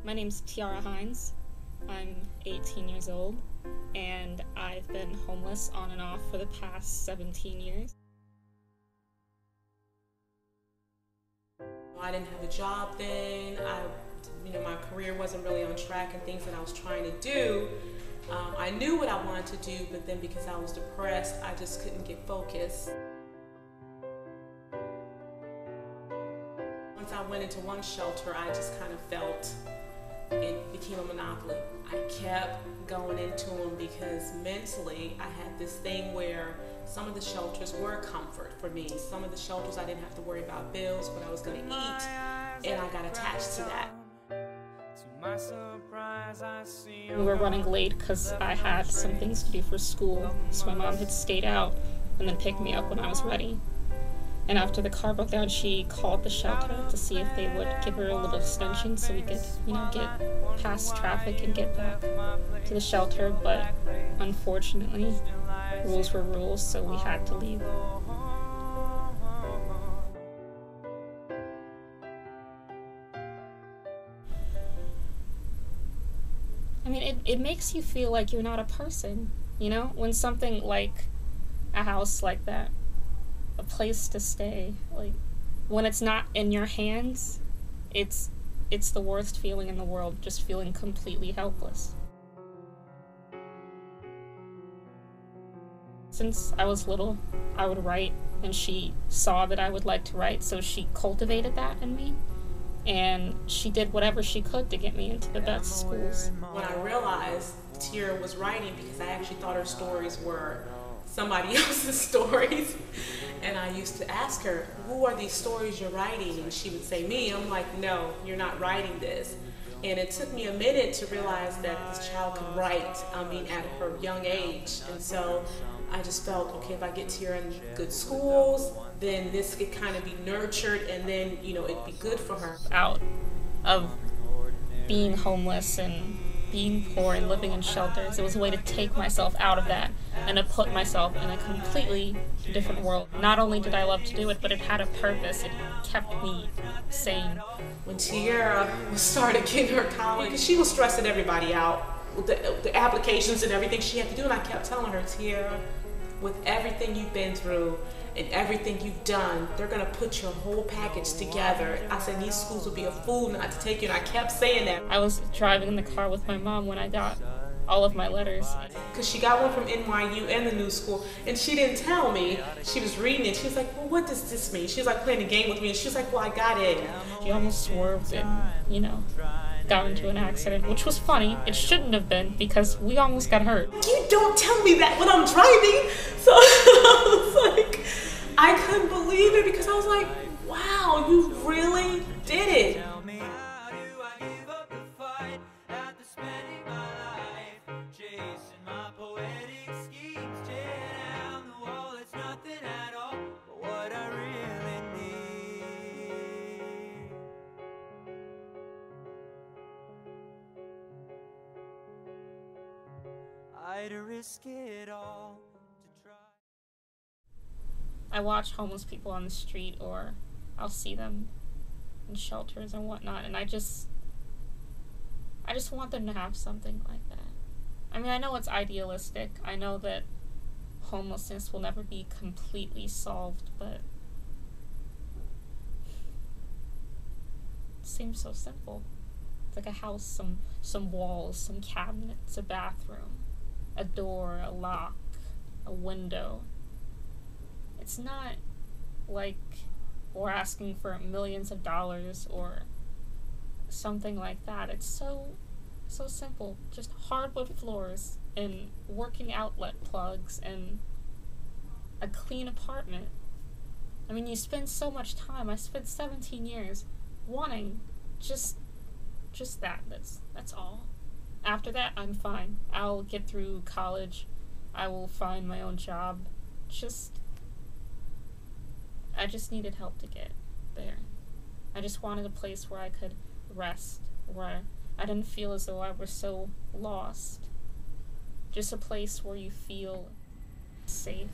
My name's Tiara Hines. I'm 18 years old, and I've been homeless on and off for the past 17 years. I didn't have a job then. My career wasn't really on track and things that I was trying to do. I knew what I wanted to do, but then because I was depressed, I just couldn't get focused. Once I went into one shelter, I just kind of felt it became a monopoly. I kept going into them because mentally I had this thing where some of the shelters were comfort for me. Some of the shelters I didn't have to worry about bills, what I was going to eat, and I got attached to that. We were running late because I had some things to do for school, so my mom had stayed out and then picked me up when I was ready. And after the car broke down, she called the shelter to see if they would give her a little extension so we could, get past traffic and get back to the shelter. But unfortunately, rules were rules, so we had to leave. I mean, it makes you feel like you're not a person, when something like a house like that, a place to stay, when it's not in your hands, it's the worst feeling in the world, just feeling completely helpless. Since I was little, I would write, and she saw that I would like to write, so she cultivated that in me, and she did whatever she could to get me into the best schools. When I realized Tiara was writing, because I actually thought her stories were somebody else's stories, and I used to ask her, who are these stories you're writing? And she would say, me. I'm like, no, you're not writing this. And it took me a minute to realize that this child could write, at her young age. And so I just felt, okay, if I get Tiara in good schools, then this could kind of be nurtured, and then, it'd be good for her. Out of being homeless and being poor and living in shelters, it was a way to take myself out of that and to put myself in a completely different world. Not only did I love to do it, but it had a purpose. It kept me sane. When Tiara started getting her college, because she was stressing everybody out with the applications and everything she had to do, and I kept telling her, Tiara, with everything you've been through and everything you've done, they're going to put your whole package together. I said, these schools would be a fool not to take you, and I kept saying that. I was driving in the car with my mom when I got all of my letters. Because she got one from NYU and the new school, and she didn't tell me. She was reading it. She was like, well, what does this mean? She was like playing a game with me, and she was like, well, I got it. She almost swerved and, got into an accident, which was funny. It shouldn't have been, because we almost got hurt. You don't tell me that when I'm driving. So I was like, I couldn't believe it, because I was like, wow, you really did it. I'd risk it all to try. I watch homeless people on the street, or I'll see them in shelters and whatnot, and I just want them to have something like that. I mean, I know it's idealistic. I know that homelessness will never be completely solved, but it seems so simple. It's like a house, some walls, some cabinets, a bathroom, a door, a lock, a window. It's not like we're asking for millions of dollars or something like that. It's so simple. Just hardwood floors and working outlet plugs and a clean apartment. I mean, you spend so much time. I spent 17 years wanting just that. That's all. After that, I'm fine. I'll get through college. I will find my own job. I just needed help to get there. I just wanted a place where I could rest, where I didn't feel as though I was so lost. Just a place where you feel safe.